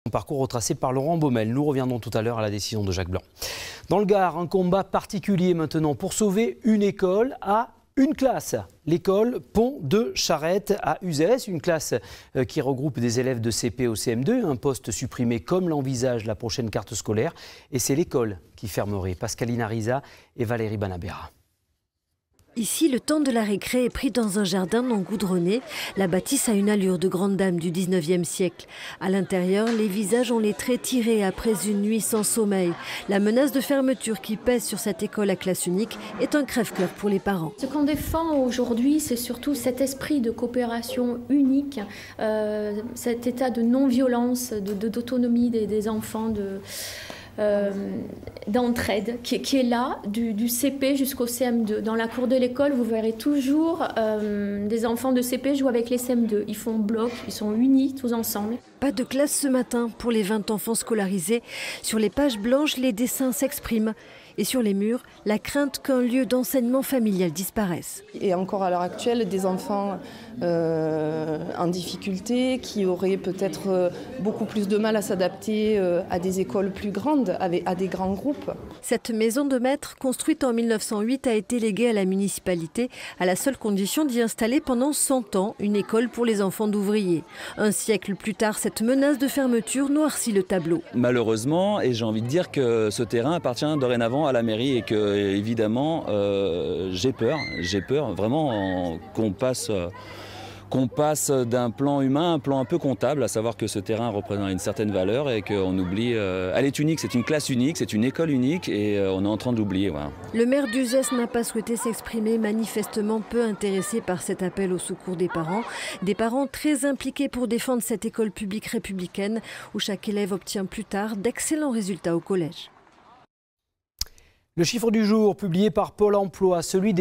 Un parcours retracé par Laurent Baumel. Nous reviendrons tout à l'heure à la décision de Jacques Blanc. Dans le Gard, un combat particulier maintenant pour sauver une école à une classe. L'école Pont de Charette à Uzès, une classe qui regroupe des élèves de CP au CM2, un poste supprimé comme l'envisage la prochaine carte scolaire. Et c'est l'école qui fermerait. Pascaline Ariza et Valérie Banabera. Ici, le temps de la récré est pris dans un jardin non goudronné. La bâtisse a une allure de grande dame du 19e siècle. À l'intérieur, les visages ont les traits tirés après une nuit sans sommeil. La menace de fermeture qui pèse sur cette école à classe unique est un crève-cœur pour les parents. Ce qu'on défend aujourd'hui, c'est surtout cet esprit de coopération unique, cet état de non-violence, d'autonomie des enfants, d'entraide qui est là, du CP jusqu'au CM2. Dans la cour de l'école, vous verrez toujours des enfants de CP jouer avec les CM2. Ils font bloc, ils sont unis tous ensemble. Pas de classe ce matin pour les 20 enfants scolarisés. Sur les pages blanches, les dessins s'expriment. Et sur les murs, la crainte qu'un lieu d'enseignement familial disparaisse. Et encore à l'heure actuelle, des enfants en difficulté qui auraient peut-être beaucoup plus de mal à s'adapter à des écoles plus grandes, à des grands groupes. Cette maison de maître, construite en 1908, a été léguée à la municipalité à la seule condition d'y installer pendant 100 ans une école pour les enfants d'ouvriers. Un siècle plus tard, cette menace de fermeture noircit le tableau. Malheureusement, et j'ai envie de dire que ce terrain appartient dorénavant à la mairie et que, évidemment, j'ai peur vraiment qu'on passe d'un plan humain à un plan un peu comptable, à savoir que ce terrain représente une certaine valeur et qu'on oublie. Elle est unique, c'est une classe unique, c'est une école unique et on est en train de l'oublier. Voilà. Le maire d'Uzès n'a pas souhaité s'exprimer, manifestement peu intéressé par cet appel au secours des parents. Des parents très impliqués pour défendre cette école publique républicaine où chaque élève obtient plus tard d'excellents résultats au collège. Le chiffre du jour publié par Pôle emploi, celui des